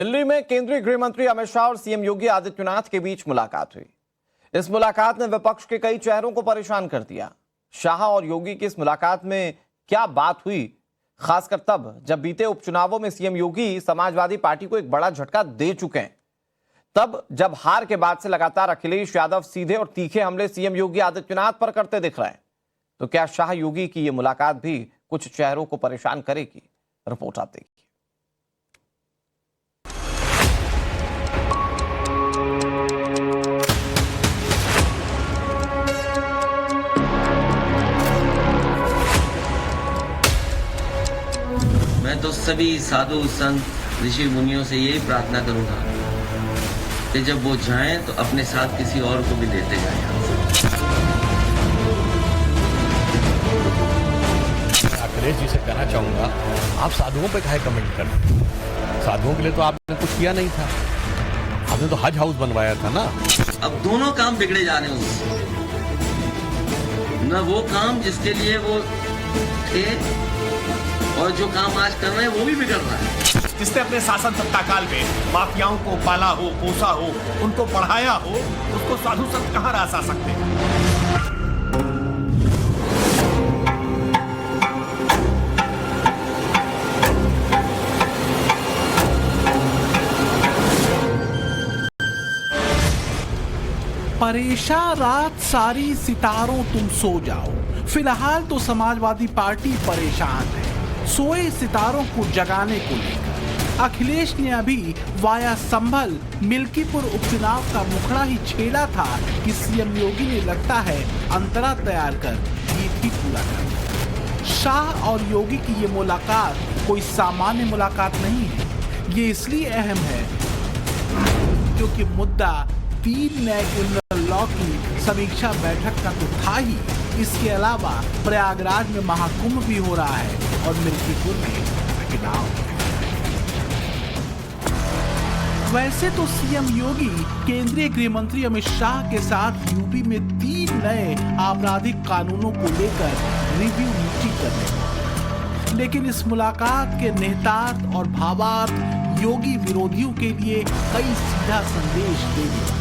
दिल्ली में केंद्रीय गृह मंत्री अमित शाह और सीएम योगी आदित्यनाथ के बीच मुलाकात हुई। इस मुलाकात ने विपक्ष के कई चेहरों को परेशान कर दिया। शाह और योगी की इस मुलाकात में क्या बात हुई, खासकर तब जब बीते उपचुनावों में सीएम योगी समाजवादी पार्टी को एक बड़ा झटका दे चुके हैं। तब जब हार के बाद से लगातार अखिलेश यादव सीधे और तीखे हमले सीएम योगी आदित्यनाथ पर करते दिख रहे हैं, तो क्या शाह योगी की यह मुलाकात भी कुछ चेहरों को परेशान करेगी? रिपोर्ट आप देखिए। मैं तो सभी साधु संत ऋषि मुनियों से यही प्रार्थना करूंगा कि जब वो जाएं तो अपने साथ किसी और को भी लेते जाएं। अखिलेश जी से कहना चाहूंगा, आप साधुओं पे काहे कमेंट करते? साधुओं के लिए तो आपने कुछ किया नहीं था, आपने तो हज हाउस बनवाया था ना। अब दोनों काम बिगड़े जा रहे हैं उससे, न वो काम जिसके लिए वो थे और जो काम आज कर रहे हैं वो भी बिगड़ रहा है। जिसने अपने शासन सत्ता काल में माफियाओं को पाला हो, पोसा हो, उनको पढ़ाया हो, उसको साधु संत कहां रास आ सकते हैं? परेशान रात सारी सितारों तुम सो जाओ। फिलहाल तो समाजवादी पार्टी परेशान है सोए सितारों को जगाने को लेकर। अखिलेश ने अभी वाया संभल मिल्कीपुर उपचुनाव का मुखड़ा ही छेड़ा था कि सीएम योगी ने लगता है अंतरा तैयार कर जीत ही पूरा कर। शाह और योगी की ये मुलाकात कोई सामान्य मुलाकात नहीं है। ये इसलिए अहम है क्योंकि मुद्दा 3 नए क्रिमिनल लॉ की समीक्षा बैठक का तो था ही, इसके अलावा प्रयागराज में महाकुंभ भी हो रहा है और मिल्कीपुर में चुनाव। वैसे तो सीएम योगी केंद्रीय गृह मंत्री अमित शाह के साथ यूपी में 3 नए आपराधिक कानूनों को लेकर रिव्यू मीटिंग कर रहे हैं, लेकिन इस मुलाकात के निहितार्थ और भावार्थ योगी विरोधियों के लिए कई सीधा संदेश देंगे,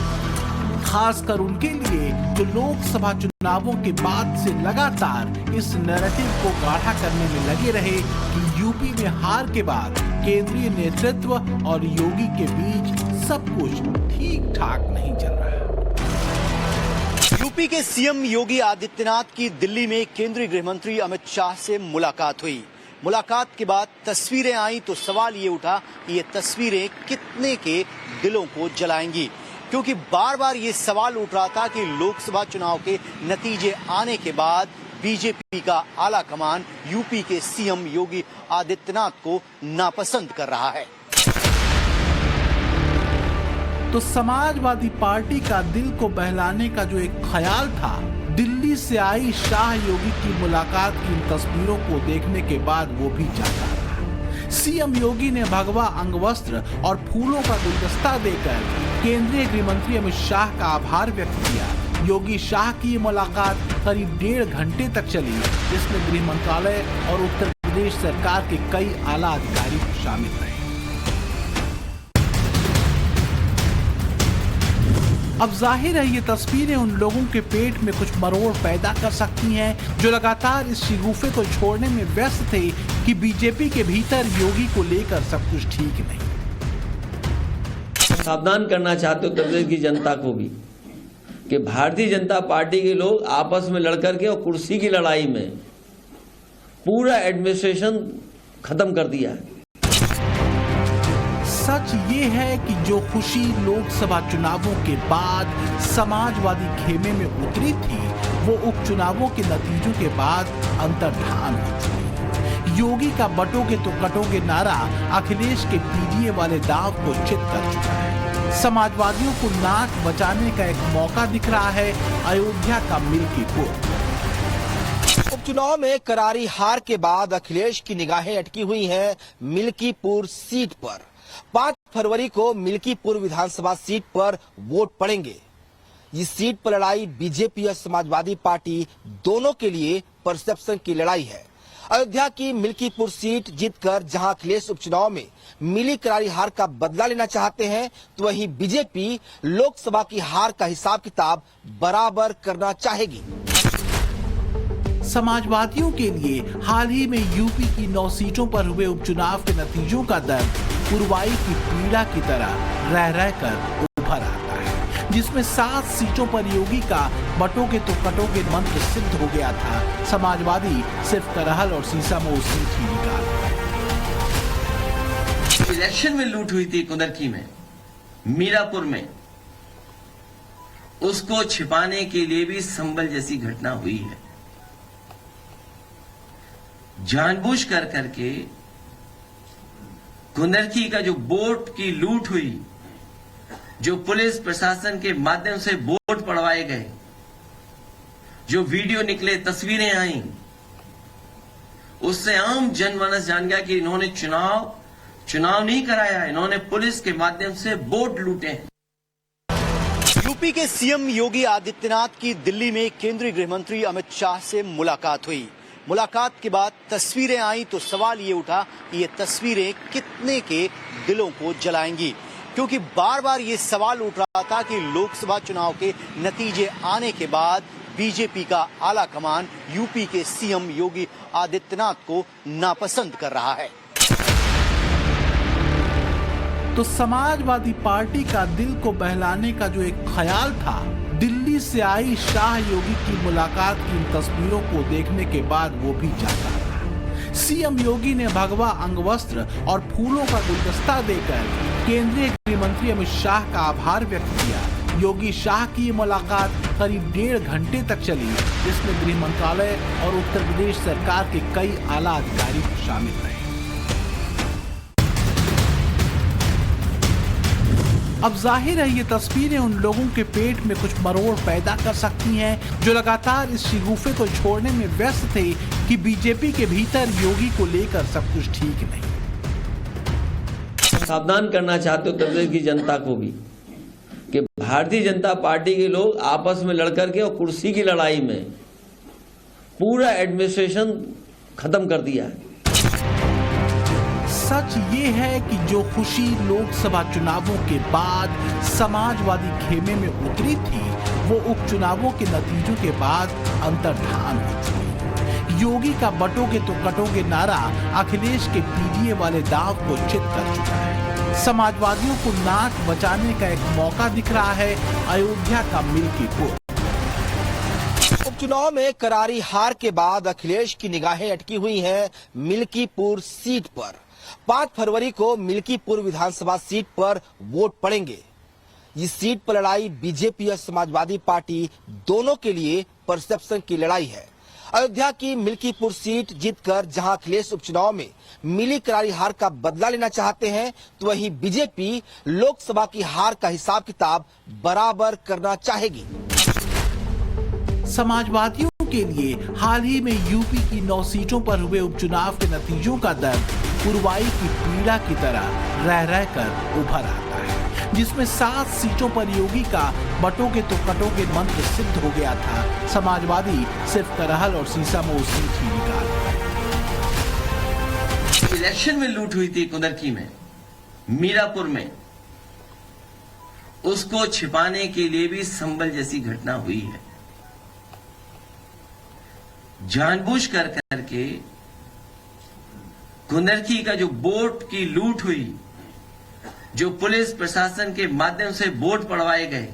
खासकर उनके लिए जो लोकसभा चुनावों के बाद से लगातार इस नैरेटिव को गाढ़ा करने में लगे रहे कि यूपी में हार के बाद केंद्रीय नेतृत्व और योगी के बीच सब कुछ ठीक ठाक नहीं चल रहा है। यूपी के सीएम योगी आदित्यनाथ की दिल्ली में केंद्रीय गृह मंत्री अमित शाह से मुलाकात हुई। मुलाकात के बाद तस्वीरें आई तो सवाल ये उठा कि ये तस्वीरें कितने के दिलों को जलाएंगी, क्योंकि बार बार ये सवाल उठ रहा था कि लोकसभा चुनाव के नतीजे आने के बाद बीजेपी का आला कमान यूपी के सीएम योगी आदित्यनाथ को नापसंद कर रहा है। तो समाजवादी पार्टी का दिल को बहलाने का जो एक ख्याल था, दिल्ली से आई शाह योगी की मुलाकात की इन तस्वीरों को देखने के बाद वो भी जागा। सीएम योगी ने भगवा अंगवस्त्र और फूलों का गुलदस्ता देकर केंद्रीय गृह मंत्री अमित शाह का आभार व्यक्त किया। योगी शाह की मुलाकात करीब 1.5 घंटे तक चली, जिसमें गृह मंत्रालय और उत्तर प्रदेश सरकार के कई आला अधिकारी शामिल रहे। अब जाहिर है ये तस्वीरें उन लोगों के पेट में कुछ मरोड़ पैदा कर सकती हैं जो लगातार इस शिगुफे को छोड़ने में व्यस्त थे कि बीजेपी के भीतर योगी को लेकर सब कुछ ठीक नहीं। सावधान करना चाहते हो उत्तर प्रदेश की जनता को भी कि भारतीय जनता पार्टी के लोग आपस में लड़कर के और कुर्सी की लड़ाई में पूरा एडमिनिस्ट्रेशन खत्म कर दिया है। सच ये है कि जो खुशी लोकसभा चुनावों के बाद समाजवादी खेमे में उतरी थी, वो उपचुनावों के नतीजों के बाद अंतर्धान हो चुकी। योगी का बटोगे तो कटोगे नारा अखिलेश के पीजीए वाले दांव को चित कर चुका है। समाजवादियों को नाक बचाने का एक मौका दिख रहा है अयोध्या का मिल्कीपुर। उपचुनाव में करारी हार के बाद अखिलेश की निगाहें अटकी हुई हैं मिल्कीपुर सीट पर। 5 फरवरी को मिल्कीपुर विधानसभा सीट पर वोट पड़ेंगे। इस सीट पर लड़ाई बीजेपी और समाजवादी पार्टी दोनों के लिए परसेप्शन की लड़ाई है। अयोध्या की मिल्कीपुर सीट जीतकर जहां अखिलेश उपचुनाव में मिली करारी हार का बदला लेना चाहते हैं, तो वहीं बीजेपी लोकसभा की हार का हिसाब किताब बराबर करना चाहेगी। समाजवादियों के लिए हाल ही में यूपी की 9 सीटों पर हुए उपचुनाव के नतीजों का दर्द पुरवाई की पीड़ा की तरह रह रहकर उभर आता है, जिसमें 7 सीटों पर योगी का बटोगे तो कटोगे मंत्र सिद्ध हो गया था। समाजवादी सिर्फ करहल और सीसामऊ सीट ही निकाल पाए। इलेक्शन में लूट हुई थी कुंदरकी में, मीरापुर में, उसको छिपाने के लिए भी संभल जैसी घटना हुई है। जानबूझ कर करके कुंदरकी का जो वोट की लूट हुई, जो पुलिस प्रशासन के माध्यम से वोट पड़वाए गए, जो वीडियो निकले, तस्वीरें आई, उससे आम जनमानस जान गया कि इन्होंने चुनाव नहीं कराया, इन्होंने पुलिस के माध्यम से वोट लूटे हैं। यूपी के सीएम योगी आदित्यनाथ की दिल्ली में केंद्रीय गृह मंत्री अमित शाह से मुलाकात हुई। मुलाकात के बाद तस्वीरें आई तो सवाल ये उठा कि ये तस्वीरें कितने के दिलों को जलाएंगी, क्योंकि बार बार ये सवाल उठ रहा था कि लोकसभा चुनाव के नतीजे आने के बाद बीजेपी का आला कमान यूपी के सीएम योगी आदित्यनाथ को नापसंद कर रहा है। तो समाजवादी पार्टी का दिल को बहलाने का जो एक ख्याल था, दिल्ली से आई शाह योगी की मुलाकात की इन तस्वीरों को देखने के बाद वो भी जाता रहा। सीएम योगी ने भगवा अंगवस्त्र और फूलों का गुलदस्ता देकर केंद्रीय गृह मंत्री अमित शाह का आभार व्यक्त किया। योगी शाह की मुलाकात करीब 1.5 घंटे तक चली, जिसमें गृह मंत्रालय और उत्तर प्रदेश सरकार के कई आला अधिकारी शामिल रहे। अब जाहिर है ये तस्वीरें उन लोगों के पेट में कुछ मरोड़ पैदा कर सकती हैं जो लगातार इस शिगुफे को छोड़ने में व्यस्त थे कि बीजेपी के भीतर योगी को लेकर सब कुछ ठीक नहीं। सावधान करना चाहते उत्तर प्रदेश की जनता को भी कि भारतीय जनता पार्टी के लोग आपस में लड़कर के और कुर्सी की लड़ाई में पूरा एडमिनिस्ट्रेशन खत्म कर दिया है। सच ये है कि जो खुशी लोकसभा चुनावों के बाद समाजवादी खेमे में उतरी थी, वो उपचुनावों के नतीजों के बाद अंतर्धान हो चुकी। योगी का बटोगे तो कटोगे नारा अखिलेश के पीडीए वाले दांव को चित कर चुका है। समाजवादियों को नाक बचाने का एक मौका दिख रहा है अयोध्या का मिल्कीपुर। उपचुनाव में करारी हार के बाद अखिलेश की निगाहें अटकी हुई हैं मिल्कीपुर सीट पर। 5 फरवरी को मिल्कीपुर विधानसभा सीट पर वोट पड़ेंगे। इस सीट पर लड़ाई बीजेपी और समाजवादी पार्टी दोनों के लिए परसेप्शन की लड़ाई है। अयोध्या की मिल्कीपुर सीट जीतकर जहां अखिलेश उपचुनाव में मिली करारी हार का बदला लेना चाहते हैं, तो वहीं बीजेपी लोकसभा की हार का हिसाब किताब बराबर करना चाहेगी। समाजवादियों के लिए हाल ही में यूपी की 9 सीटों पर हुए उपचुनाव के नतीजों का दर्द पुरवाई की पीड़ा की तरह रह रहकर उभर आता है, जिसमें 7 सीटों पर योगी का बटोगे तो कटोगे मंत्र सिद्ध हो गया था। समाजवादी सिर्फ करहल और सीसामऊ सीट ही निकाल पाए। इलेक्शन में लूट हुई थी कुंदरकी में, मीरापुर में, उसको छिपाने के लिए भी संभल जैसी घटना हुई है। जानबूझ कर करके कुंदरकी का जो वोट की लूट हुई, जो पुलिस प्रशासन के माध्यम से वोट पड़वाए गए,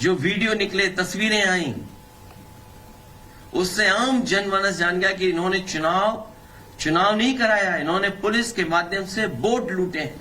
जो वीडियो निकले, तस्वीरें आई, उससे आम जनमानस जान गया कि इन्होंने चुनाव नहीं कराया, इन्होंने पुलिस के माध्यम से वोट लूटे हैं।